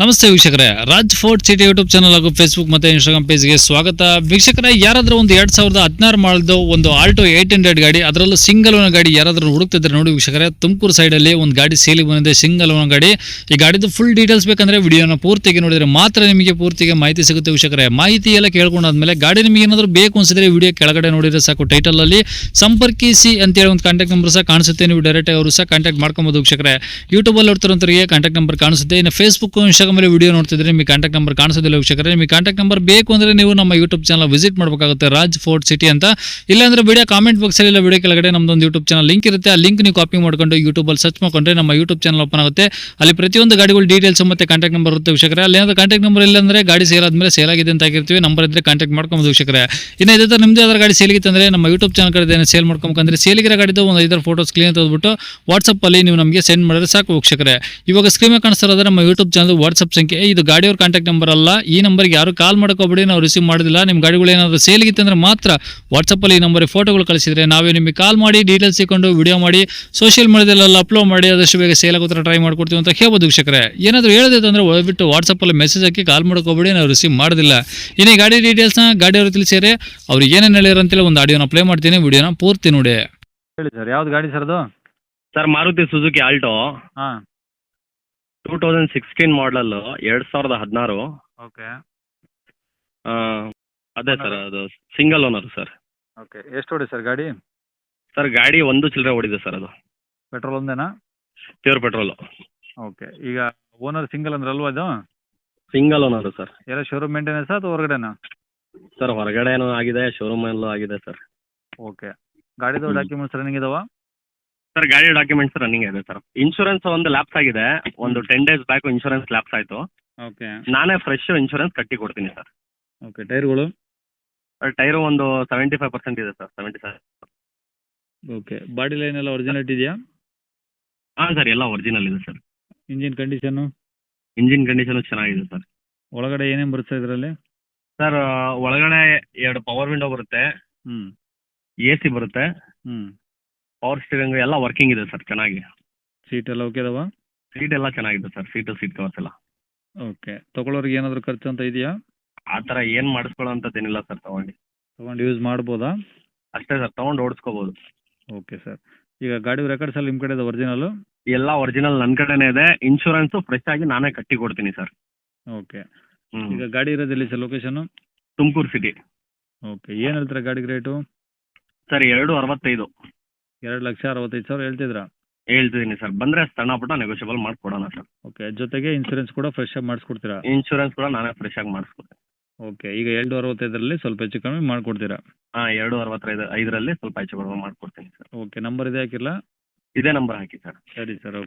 ನಮಸ್ತೆ ವೀಕ್ಷಕರೇ, Raj fort city YouTube channel ಹಾಗೂ ಫೇಸ್ಬುಕ್ ಮತ್ತೆ ಇನ್ಸ್ಟಾಗ್ರಾಮ್ ಪೇಜ್ಗೆ ಸ್ವಾಗತ. ವೀಕ್ಷಕರೇ, ಯಾರಾದರೂ ಒಂದು 2016 ಮಾಡಲ್ದು ಒಂದು ಆಲ್ಟೋ 800 ಗಾಡಿ, ಅದರಲ್ಲೂ ಸಿಂಗಲ್ ಓನರ್ ಗಾಡಿ ಯಾರಾದರೂ ಹುಡುಕ್ತಿದ್ರೆ ನೋಡಿ ವೀಕ್ಷಕರೇ, ತುಮಕೂರು ಸೈಡಲ್ಲಿ ಒಂದು ಗಾಡಿ ಸೇಲಿಗೆ ಬಂದಿದೆ, ಸಿಂಗಲ್ ಓನರ್ ಗಾಡಿ. ಈ ಗಾಡಿದು ಫುಲ್ ಡೀಟೇಲ್ಸ್ ಬೇಕಂದ್ರೆ ವಿಡಿಯೋನ ಪೂರ್ತಿಗೆ ನೋಡಿದ್ರೆ ಮಾತ್ರ ನಿಮಗೆ ಪೂರ್ತಿಗೆ ಮಾಹಿತಿ ಸಿಗುತ್ತೆ ವೀಕ್ಷಕರೇ. ಮಾಹಿತಿ ಎಲ್ಲ ಕೇಳ್ಕೊಂಡಾದ್ಮೇಲೆ ಗಾಡಿ ನಿಮಗೆ ಏನಾದರೂ ಬೇಕು ಅನ್ಸಿದ್ರೆ ವಿಡಿಯೋ ಕೆಳಗಡೆ ನೋಡಿದ್ರೆ ಸಾಕು, ಟೈಟಲ್ ಅಲ್ಲಿ ಸಂಪರ್ಕಿಸಿ ಅಂತೇಳಿ ಒಂದು ಕಾಂಟ್ಯಾಕ್ಟ್ ನಂಬರ್ ಸಹ ಕಾಣಿಸುತ್ತೆ. ನೀವು ಡೈರೆಕ್ಟ್ ಅವರು ಸಹ ಕಾಂಟ್ಯಾಕ್ಟ್ ಮಾಡ್ಕೊಬಹುದು ವೀಕ್ಷಕರೇ. ಯೂಟ್ಯೂಬ್ ಅಲ್ಲಿ ನೋಡ್ತಿರೋಂಥವ್ರಿಗೆ ಕಾಂಟ್ಯಾಕ್ಟ್ ನಂಬರ್ ಕಾಣಿಸುತ್ತೆ. ಇನ್ನು ಫೇಸ್ಬುಕ್ ಮೇಲೆ ವಿಡಿಯೋ ನೋಡ್ತಿದ್ರೆ ನಿಮಗೆ ಕಾಂಟ್ಯಾಕ್ಟ್ ನಂಬರ್ ಕಾಣಿಸೋದಿಲ್ಲ ವೀಕ್ಷಕರೇ. ನಿಮಗೆ ಕಾಂಟ್ಯಾಕ್ಟ್ ನಂಬರ್ ಬೇಕು ಅಂದ್ರೆ ನೀವು ನಮ್ಮ ಯೂಟ್ಯೂಬ್ ಚಾನಲ್ ವಿಸಿಟ್ ಮಾಡಬೇಕಾಗುತ್ತೆ, ರಾಜ್ ಫೋರ್ಟ್ ಸಿಟಿ ಅಂತ. ಇಲ್ಲಾಂದ್ರೆ ವಿಡಿಯೋ ಕಾಮೆಂಟ್ ಬಾಕ್ಸ್ ಅಲ್ಲಿ ವಿಡಿಯೋ ಕೆಳಗಡೆ ನಮ್ದೊಂದು ಯೂಟ್ಯೂಬ್ ಚಾನಲ್ ಲಿಂಕ್ ಇರುತ್ತೆ. ಆ ಲಿಂಕ್ ನೀವು ಕಾಪಿ ಮಾಡ್ಕೊಂಡು ಯೂಟ್ಯೂಬ್ ಅಲ್ಲಿ ಸರ್ಚ್ ಮಾಡ್ಕೊಂಡ್ರೆ ನಮ್ಮ ಯೂಟ್ಯೂಬ್ ಚಾನಲ್ ಓಪನ್ ಆಗುತ್ತೆ. ಅಲ್ಲಿ ಪ್ರತಿಯೊಂದು ಗಾಡಿಗಳು ಡೀಟೇಲ್ಸ್ ಮತ್ತೆ ಕಾಂಟ್ಯಾಕ್ಟ್ ನಂಬರ್ ಇರುತ್ತೆ ವೀಕ್ಷಕರೇ. ಅಲ್ಲಿ ಏನಾದ್ರು ಕಾಂಟ್ಯಾಕ್ಟ್ ನಂಬರ್ ಇಲ್ಲ ಅಂದ್ರೆ ಗಾಡಿ ಸೇಲ್ ಆದ್ಮೇಲೆ ಸೇಲ್ ಆಗಿದೆ ಅಂತ ಆಗಿರ್ತೀವಿ, ನಂಬರ್ ಇದ್ರೆ ಕಾಂಟ್ಯಾಕ್ಟ್ ಮಾಡ್ಕೊಬಹುದು ವೀಕ್ಷಕರೇ. ಇನ್ನು ಇದೇ ತರ ನಿಮ್ದು ಯಾವ್ದಾರು ಗಾಡಿ ಸೇಲ್ಗಿತ್ತು ಅಂದ್ರೆ ನಮ್ಮ ಯೂಟ್ಯೂಬ್ ಚಾನಲ್ ಕಡೆ ಸೇಲ್ ಮಾಡ್ಕೊಬೇಕಂದ್ರೆ ಸೇಲಿಗಿರೋ ಗಾಡಿದು ಒಂದು 5 ಫೋಟೋಸ್ ಕ್ಲೀನ್ ತೆಗೆದುಬಿಟ್ಟು ವಾಟ್ಸ್ಆಪ್ ಅಲ್ಲಿ ನೀವು ನಮಗೆ ಸೆಂಡ್ ಮಾಡಿದ್ರೆ ಸಾಕು ವೀಕ್ಷಕರೇ. ಇವಾಗ ಸ್ಕ್ರೀನ್ ಕಾಣಿಸ್ತಾ ಇರೋದ್ರೆ ನಮ್ಮ ಯೂಟ್ಯೂಬ್ ಚಾನಲ್ ವಾಟ್ಸ್ಆಪ್ ಸಂಖ್ಯೆ. ಇದು ಗಾಡಿಯವ್ರ ಕಾಂಟ್ಯಾಕ್ಟ್ ನಂಬರ್ ಅಲ್ಲ. ಈ ನಂಬರ್ಗೆ ಯಾರು ಕಾಲ್ ಮಾಡ್ಕೋಬೇಡಿ, ನಾವು ರಿಸೀವ್ ಮಾಡೋದಿಲ್ಲ. ನಿಮ್ಮ ಗಾಡಿಗಳು ಏನಾದರೂ ಸೇಲ್ಗಿತ್ತು ಅಂದ್ರೆ ಮಾತ್ರ ವಾಟ್ಸಪ್ ಅಲ್ಲಿ ಈ ನಂಬರ್ ಫೋಟೋಗಳು ಕಳಿಸಿದ್ರೆ ನಾವೇ ನಿಮಗೆ ಕಾಲ್ ಮಾಡಿ ಡೀಟೇಲ್ಸ್ ಸಿಕ್ಕೊಂಡು ವಿಡಿಯೋ ಮಾಡಿ ಸೋಷಿಯಲ್ ಮೀಡಿಯಾದಲ್ಲೆಲ್ಲ ಅಪ್ಲೋಡ್ ಮಾಡಿ ಆದಷ್ಟು ಬೇಗ ಸೇಲ್ ಆಗೋತರ ಟ್ರೈ ಮಾಡ್ಕೊಡ್ತೀವಿ ಅಂತ ಹೇಳ್ಬೋದು ವೀಕ್ಷಕರೇ. ಏನಾದರೂ ಹೇಳೋದಿತ್ತು ಅಂದ್ರೆ ಹೋಗ್ಬಿಟ್ಟು ವಾಟ್ಸಪ್ ಅಲ್ಲಿ ಮೆಸೇಜ್ ಹಾಕಿ ಕಾಲ್ ಮಾಡ್ಕೋಬೇಡಿ, ನಾವು ರಿಸೀವ್ ಮಾಡೋದಿಲ್ಲ. ಇನ್ನು ಈ ಗಾಡಿ ಡೀಟೇಲ್ಸ್ನ ಗಾಡಿಯವರು ತಿಳಿಸಿದ್ರೆ ಅವ್ರು ಏನೇನು ಹೇಳಿದ್ರು ಅಂತೇಳಿ ಒಂದು ಆಡಿಯೋನ ಪ್ಲೇ ಮಾಡ್ತೀನಿ, ವಿಡಿಯೋನ ಪೂರ್ತಿ ನೋಡಿ. ಹೇಳಿ ಸರ್, ಯಾವ್ದು ಗಾಡಿ ಸರ್ ಅದು? ಸರ್ ಮಾರುತಿ ಸುಜುಕಿ ಆಲ್ಟೋ ಹಾಂ, 2016 ಮಾಡಲು 2016. ಓಕೆ ಅದೇ ಸರ್, ಅದು ಸಿಂಗಲ್ ಓನರ್ ಸರ್. ಓಕೆ. ಎಷ್ಟು ಹೊಡಿ ಸರ್ ಗಾಡಿ? ಸರ್ ಗಾಡಿ ಒಂದು ಚಿಲ್ಲರೆ ಓಡಿದೆ ಸರ್, ಅದು ಪೆಟ್ರೋಲ್ ಒಂದೇನಾ? Pure petrol. ಓಕೆ. ಈಗ ಓನರ್ ಸಿಂಗಲ್ ಅಂದ್ರೆ ಅಲ್ವಾ ಇದು? Single owner sir. ಎಲ್ಲ ಶೋರೂಮ್ ಮೇಂಟೆನೆನ್ಸ್ ಅಥವಾ ಹೊರಗಡೆನಾ? ಸರ್ ಹೊರಗಡೆನೂ ಆಗಿದೆ, ಶೋರೂಮಲ್ಲೂ ಆಗಿದೆ ಸರ್. ಓಕೆ. ಗಾಡಿದು ಡಾಕ್ಯುಮೆಂಟ್ಸ್ ರನ್ನಿಂಗ್ ಇದಾವ? ಸರ್ ಗಾಡಿ ಡಾಕ್ಯುಮೆಂಟ್ಸ್ ರನ್ನಿಂಗ್ ಇದೆ ಸರ್. ಇನ್ಶೂರೆನ್ಸ್ ಒಂದು ಲ್ಯಾಪ್ಸ್ ಆಗಿದೆ, ಒಂದು 10 days ಬ್ಯಾಕ್ ಇನ್ಶೂರೆನ್ಸ್ ಲ್ಯಾಪ್ಸ್ ಆಯಿತು. ಓಕೆ. ನಾನೇ ಫ್ರೆಶ್ ಇನ್ಶೂರೆನ್ಸ್ ಕಟ್ಟಿ ಕೊಡ್ತೀನಿ ಸರ್. ಓಕೆ. ಟೈರ್ಗಳು? ಟೈರು ಒಂದು 75% ಇದೆ ಸರ್, 77. ಓಕೆ. ಬಾಡಿ ಲೈನ್ ಎಲ್ಲ ಒರಿಜಿನಾಲಿಟಿ ಇದೆಯಾ? ಹಾಂ ಸರ್, ಎಲ್ಲ ಒರಿಜಿನಲ್ ಇದೆ sir. Engine condition? Engine condition ಚೆನ್ನಾಗಿದೆ ಸರ್. ಒಳಗಡೆ ಏನೇನು ಬರುತ್ತೆ ಇದರಲ್ಲಿ? ಸರ್ ಒಳಗಡೆ 2 ಪವರ್ ವಿಂಡೋ ಬರುತ್ತೆ, ಹ್ಞೂ AC ಬರುತ್ತೆ, ಹ್ಞೂ ಪವರ್ ಸ್ಟೀರಿಂಗ್ ಎಲ್ಲ ವರ್ಕಿಂಗ್ ಇದೆ ಸರ್ ಚೆನ್ನಾಗಿ. ಸೀಟ್ ಎಲ್ಲ ಓಕೆ ಅದಾವ? ಸೀಟ್ ಎಲ್ಲ ಚೆನ್ನಾಗಿದೆ ಸರ್, ಸೀಟ್ ಕವರ್ಸ್ ಎಲ್ಲ. ಓಕೆ. ತೊಗೊಳೋರಿಗೆ ಏನಾದರೂ ಖರ್ಚು ಅಂತ ಇದೆಯಾ? ಆ ಥರ ಏನು ಮಾಡಿಸ್ಕೊಳ್ಳೋ ಅಂಥದ್ದೇನಿಲ್ಲ ಸರ್. ತೊಗೊಂಡು ಯೂಸ್ ಮಾಡ್ಬೋದಾ? ಅಷ್ಟೇ ಸರ್, ತೊಗೊಂಡು ಓಡಿಸ್ಕೋಬೋದು. Okay sir. ಈಗ ಗಾಡಿ ರೆಕಾರ್ಡ್ಸ್ ಎಲ್ಲ ನಿಮ್ಮ ಕಡೆ ಇದೆ ಒರಿಜಿನಲ್ಲು? ಎಲ್ಲ ಒರಿಜಿನಲ್ ನನ್ನ ಕಡೆನೇ ಇದೆ. ಇನ್ಶೂರೆನ್ಸು ಫ್ರೆಶ್ ಆಗಿ ನಾನೇ ಕಟ್ಟಿ ಕೊಡ್ತೀನಿ ಸರ್. ಓಕೆ. ಈಗ ಗಾಡಿ ಇರೋದಿಲ್ಲ sir location? Tumakuru city. Okay. ಏನು ಹೇಳ್ತಾರೆ ಗಾಡಿಗೆ ರೇಟು? ಸರ್ 265 2,65,000 ಹೇಳ್ತಿದ್ರಾ? ಹೇಳ್ತಿದ್ದೀನಿ ಸರ್, ಬಂದರೆ ಸಣ್ಣ ಪುಟ್ಟ ನೆಗೋಷಿಯಬಲ್ ಮಾಡಿಕೊಡೋಣ ಸಸರ್. ಓಕೆ. ಜೊತೆಗೆ ಇನ್ಸೂರೆನ್ಸ್ ಕೂಡ ಫ್ರೆಶ್ ಆಗಿ ಮಾಡಿಸ್ಕೊಡ್ತೀರಾ? ಇನ್ಶೂರೆನ್ಸ್ ಕೂಡ ನಾನೇ ಫ್ರೆಶ್ ಆಗಿ ಮಾಡಿಸ್ಕೊಡ್ತೀನಿ. ಓಕೆ. ಈಗ 2,65,000 ಸ್ವಲ್ಪ ಹೆಚ್ಚು ಕಮ್ಮಿ ಮಾಡಿಕೊಡ್ತೀರಾ? ಹಾಂ, 265 ಸ್ವಲ್ಪ ಹೆಚ್ಚು ಕಡಿಮೆ ಮಾಡಿಕೊಡ್ತೀನಿ ಸರ್. ಓಕೆ. ನಂಬರ್ ಇದೆ ಹಾಕಿರಲಾ? ಇದೇ ನಂಬರ್ ಹಾಕಿ ಸರ್. ಸರಿ ಸರ್. ಓಕೆ.